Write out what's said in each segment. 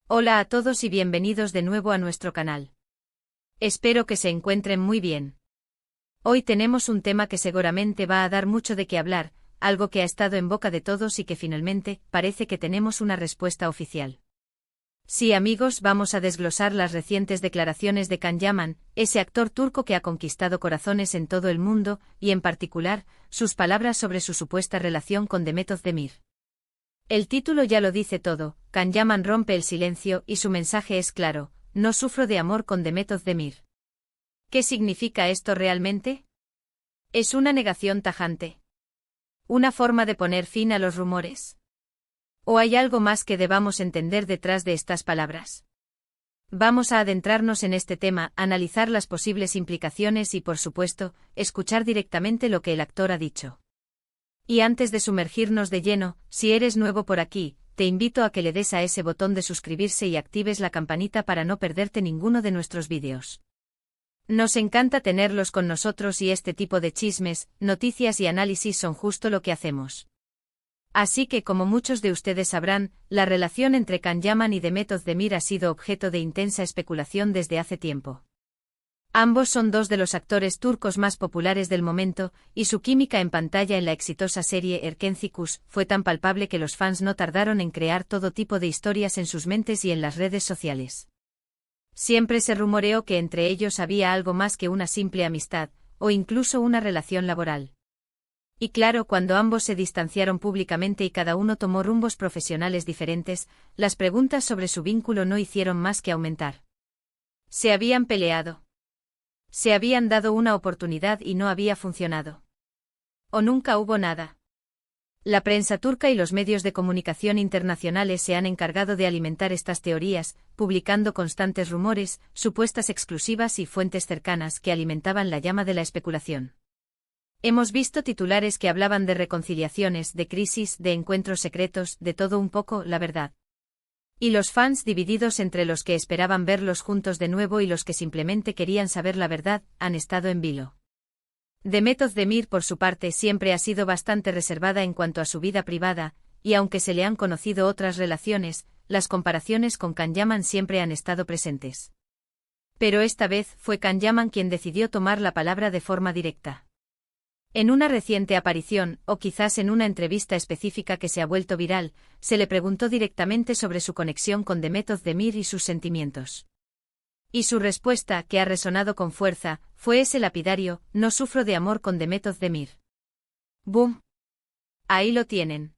Hola a todos y bienvenidos de nuevo a nuestro canal. Espero que se encuentren muy bien. Hoy tenemos un tema que seguramente va a dar mucho de qué hablar, algo que ha estado en boca de todos y que finalmente parece que tenemos una respuesta oficial. Sí, amigos, vamos a desglosar las recientes declaraciones de Can Yaman, ese actor turco que ha conquistado corazones en todo el mundo, y en particular, sus palabras sobre su supuesta relación con Demet Özdemir. El título ya lo dice todo, Can Yaman rompe el silencio y su mensaje es claro: no sufro de amor con Demet Özdemir. ¿Qué significa esto realmente? ¿Es una negación tajante? ¿Una forma de poner fin a los rumores? ¿O hay algo más que debamos entender detrás de estas palabras? Vamos a adentrarnos en este tema, analizar las posibles implicaciones y, por supuesto, escuchar directamente lo que el actor ha dicho. Y antes de sumergirnos de lleno, si eres nuevo por aquí, te invito a que le des a ese botón de suscribirse y actives la campanita para no perderte ninguno de nuestros vídeos. Nos encanta tenerlos con nosotros y este tipo de chismes, noticias y análisis son justo lo que hacemos. Así que, como muchos de ustedes sabrán, la relación entre Can Yaman y Demet Özdemir ha sido objeto de intensa especulación desde hace tiempo. Ambos son dos de los actores turcos más populares del momento, y su química en pantalla en la exitosa serie Erkenci fue tan palpable que los fans no tardaron en crear todo tipo de historias en sus mentes y en las redes sociales. Siempre se rumoreó que entre ellos había algo más que una simple amistad, o incluso una relación laboral. Y claro, cuando ambos se distanciaron públicamente y cada uno tomó rumbos profesionales diferentes, las preguntas sobre su vínculo no hicieron más que aumentar. ¿Se habían peleado? ¿Se habían dado una oportunidad y no había funcionado? ¿O nunca hubo nada? La prensa turca y los medios de comunicación internacionales se han encargado de alimentar estas teorías, publicando constantes rumores, supuestas exclusivas y fuentes cercanas que alimentaban la llama de la especulación. Hemos visto titulares que hablaban de reconciliaciones, de crisis, de encuentros secretos, de todo un poco, la verdad. Y los fans divididos entre los que esperaban verlos juntos de nuevo y los que simplemente querían saber la verdad, han estado en vilo. Demet Özdemir, por su parte, siempre ha sido bastante reservada en cuanto a su vida privada, y aunque se le han conocido otras relaciones, las comparaciones con Can Yaman siempre han estado presentes. Pero esta vez fue Can Yaman quien decidió tomar la palabra de forma directa. En una reciente aparición, o quizás en una entrevista específica que se ha vuelto viral, se le preguntó directamente sobre su conexión con Demet Özdemir y sus sentimientos. Y su respuesta, que ha resonado con fuerza, fue ese lapidario: no sufro de amor con Demet Özdemir. ¡Boom! Ahí lo tienen.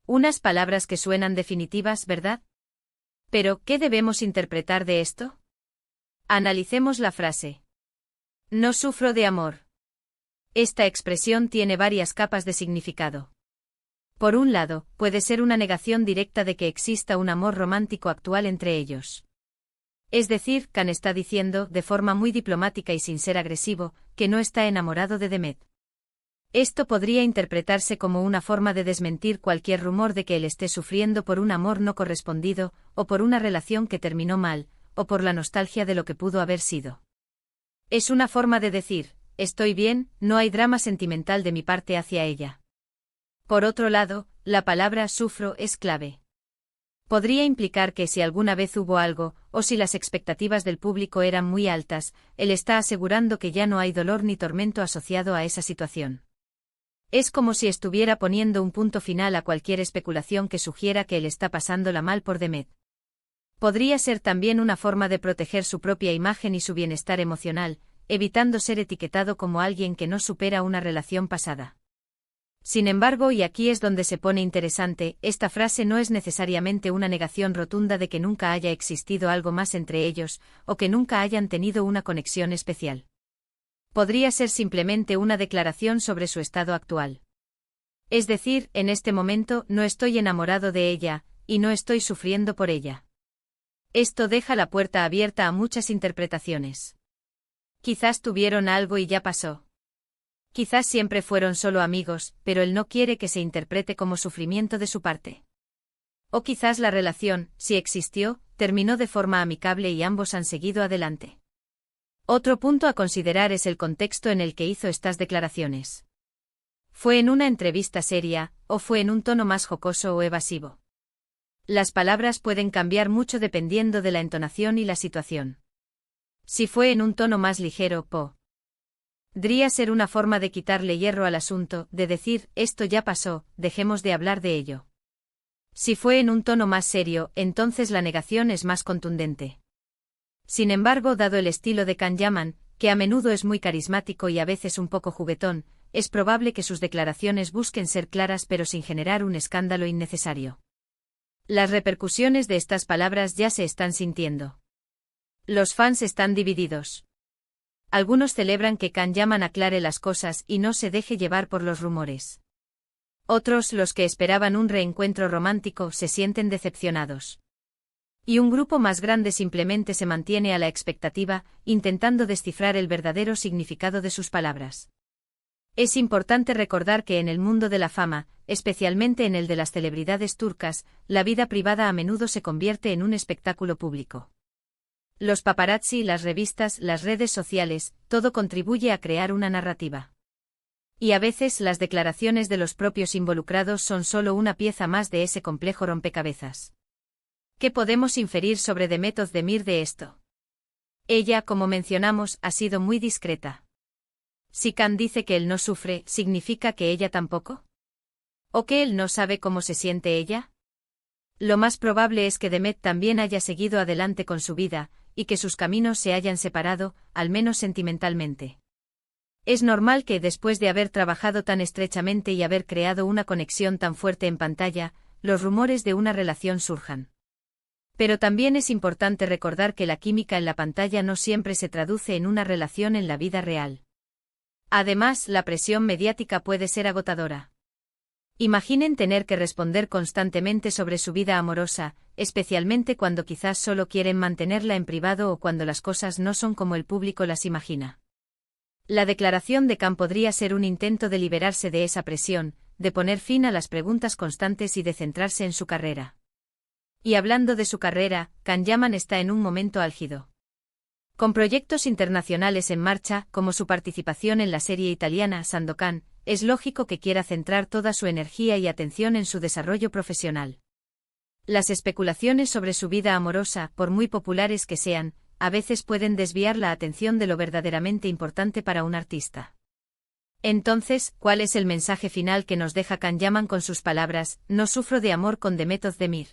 Unas palabras que suenan definitivas, ¿verdad? Pero, ¿qué debemos interpretar de esto? Analicemos la frase. No sufro de amor. Esta expresión tiene varias capas de significado. Por un lado, puede ser una negación directa de que exista un amor romántico actual entre ellos. Es decir, Can está diciendo, de forma muy diplomática y sin ser agresivo, que no está enamorado de Demet. Esto podría interpretarse como una forma de desmentir cualquier rumor de que él esté sufriendo por un amor no correspondido, o por una relación que terminó mal, o por la nostalgia de lo que pudo haber sido. Es una forma de decir: estoy bien, no hay drama sentimental de mi parte hacia ella. Por otro lado, la palabra sufro es clave. Podría implicar que si alguna vez hubo algo, o si las expectativas del público eran muy altas, él está asegurando que ya no hay dolor ni tormento asociado a esa situación. Es como si estuviera poniendo un punto final a cualquier especulación que sugiera que él está pasándola mal por Demet. Podría ser también una forma de proteger su propia imagen y su bienestar emocional, evitando ser etiquetado como alguien que no supera una relación pasada. Sin embargo, y aquí es donde se pone interesante, esta frase no es necesariamente una negación rotunda de que nunca haya existido algo más entre ellos, o que nunca hayan tenido una conexión especial. Podría ser simplemente una declaración sobre su estado actual. Es decir, en este momento no estoy enamorado de ella, y no estoy sufriendo por ella. Esto deja la puerta abierta a muchas interpretaciones. Quizás tuvieron algo y ya pasó. Quizás siempre fueron solo amigos, pero él no quiere que se interprete como sufrimiento de su parte. O quizás la relación, si existió, terminó de forma amicable y ambos han seguido adelante. Otro punto a considerar es el contexto en el que hizo estas declaraciones. ¿Fue en una entrevista seria, o fue en un tono más jocoso o evasivo? Las palabras pueden cambiar mucho dependiendo de la entonación y la situación. Si fue en un tono más ligero, podría ser una forma de quitarle hierro al asunto, de decir, esto ya pasó, dejemos de hablar de ello. Si fue en un tono más serio, entonces la negación es más contundente. Sin embargo, dado el estilo de Can Yaman, que a menudo es muy carismático y a veces un poco juguetón, es probable que sus declaraciones busquen ser claras pero sin generar un escándalo innecesario. Las repercusiones de estas palabras ya se están sintiendo. Los fans están divididos. Algunos celebran que Can Yaman aclare las cosas y no se deje llevar por los rumores. Otros, los que esperaban un reencuentro romántico, se sienten decepcionados. Y un grupo más grande simplemente se mantiene a la expectativa, intentando descifrar el verdadero significado de sus palabras. Es importante recordar que en el mundo de la fama, especialmente en el de las celebridades turcas, la vida privada a menudo se convierte en un espectáculo público. Los paparazzi, las revistas, las redes sociales, todo contribuye a crear una narrativa. Y a veces las declaraciones de los propios involucrados son solo una pieza más de ese complejo rompecabezas. ¿Qué podemos inferir sobre Demet Özdemir de esto? Ella, como mencionamos, ha sido muy discreta. Si Can dice que él no sufre, ¿significa que ella tampoco? ¿O que él no sabe cómo se siente ella? Lo más probable es que Demet también haya seguido adelante con su vida, y que sus caminos se hayan separado, al menos sentimentalmente. Es normal que, después de haber trabajado tan estrechamente y haber creado una conexión tan fuerte en pantalla, los rumores de una relación surjan. Pero también es importante recordar que la química en la pantalla no siempre se traduce en una relación en la vida real. Además, la presión mediática puede ser agotadora. Imaginen tener que responder constantemente sobre su vida amorosa, especialmente cuando quizás solo quieren mantenerla en privado o cuando las cosas no son como el público las imagina. La declaración de Can podría ser un intento de liberarse de esa presión, de poner fin a las preguntas constantes y de centrarse en su carrera. Y hablando de su carrera, Can Yaman está en un momento álgido. Con proyectos internacionales en marcha, como su participación en la serie italiana Sandokan, es lógico que quiera centrar toda su energía y atención en su desarrollo profesional. Las especulaciones sobre su vida amorosa, por muy populares que sean, a veces pueden desviar la atención de lo verdaderamente importante para un artista. Entonces, ¿cuál es el mensaje final que nos deja Can Yaman con sus palabras, no sufro de amor con Demet Özdemir?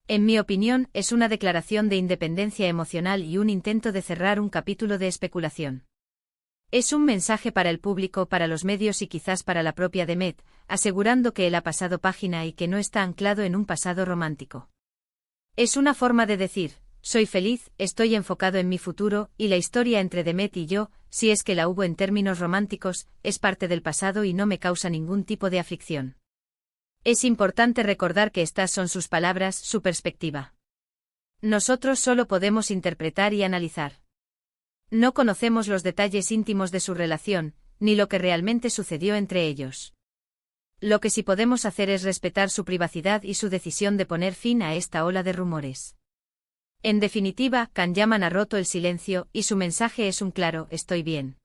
En mi opinión, es una declaración de independencia emocional y un intento de cerrar un capítulo de especulación. Es un mensaje para el público, para los medios y quizás para la propia Demet, asegurando que él ha pasado página y que no está anclado en un pasado romántico. Es una forma de decir, soy feliz, estoy enfocado en mi futuro, y la historia entre Demet y yo, si es que la hubo en términos románticos, es parte del pasado y no me causa ningún tipo de aflicción. Es importante recordar que estas son sus palabras, su perspectiva. Nosotros solo podemos interpretar y analizar. No conocemos los detalles íntimos de su relación, ni lo que realmente sucedió entre ellos. Lo que sí podemos hacer es respetar su privacidad y su decisión de poner fin a esta ola de rumores. En definitiva, Can Yaman ha roto el silencio, y su mensaje es un claro, estoy bien.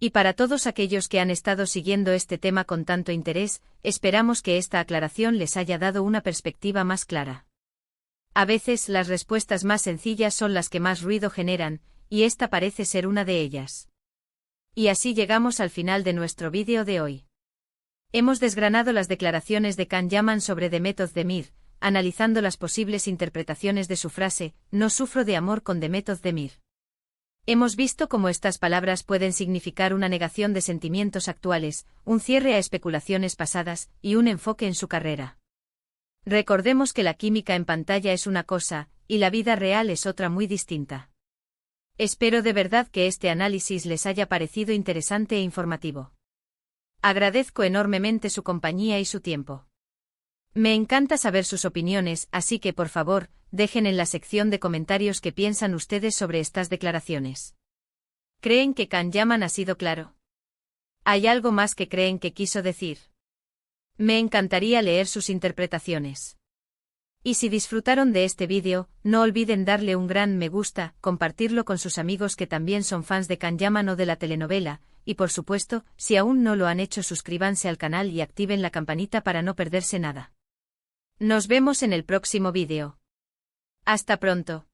Y para todos aquellos que han estado siguiendo este tema con tanto interés, esperamos que esta aclaración les haya dado una perspectiva más clara. A veces las respuestas más sencillas son las que más ruido generan, y esta parece ser una de ellas. Y así llegamos al final de nuestro vídeo de hoy. Hemos desgranado las declaraciones de Can Yaman sobre Demet Özdemir, analizando las posibles interpretaciones de su frase, no sufro de amor con Demet Özdemir. Hemos visto cómo estas palabras pueden significar una negación de sentimientos actuales, un cierre a especulaciones pasadas, y un enfoque en su carrera. Recordemos que la química en pantalla es una cosa, y la vida real es otra muy distinta. Espero de verdad que este análisis les haya parecido interesante e informativo. Agradezco enormemente su compañía y su tiempo. Me encanta saber sus opiniones, así que por favor, dejen en la sección de comentarios qué piensan ustedes sobre estas declaraciones. ¿Creen que Can Yaman ha sido claro? ¿Hay algo más que creen que quiso decir? Me encantaría leer sus interpretaciones. Y si disfrutaron de este vídeo, no olviden darle un gran me gusta, compartirlo con sus amigos que también son fans de Can Yaman o de la telenovela, y por supuesto, si aún no lo han hecho suscríbanse al canal y activen la campanita para no perderse nada. Nos vemos en el próximo vídeo. Hasta pronto.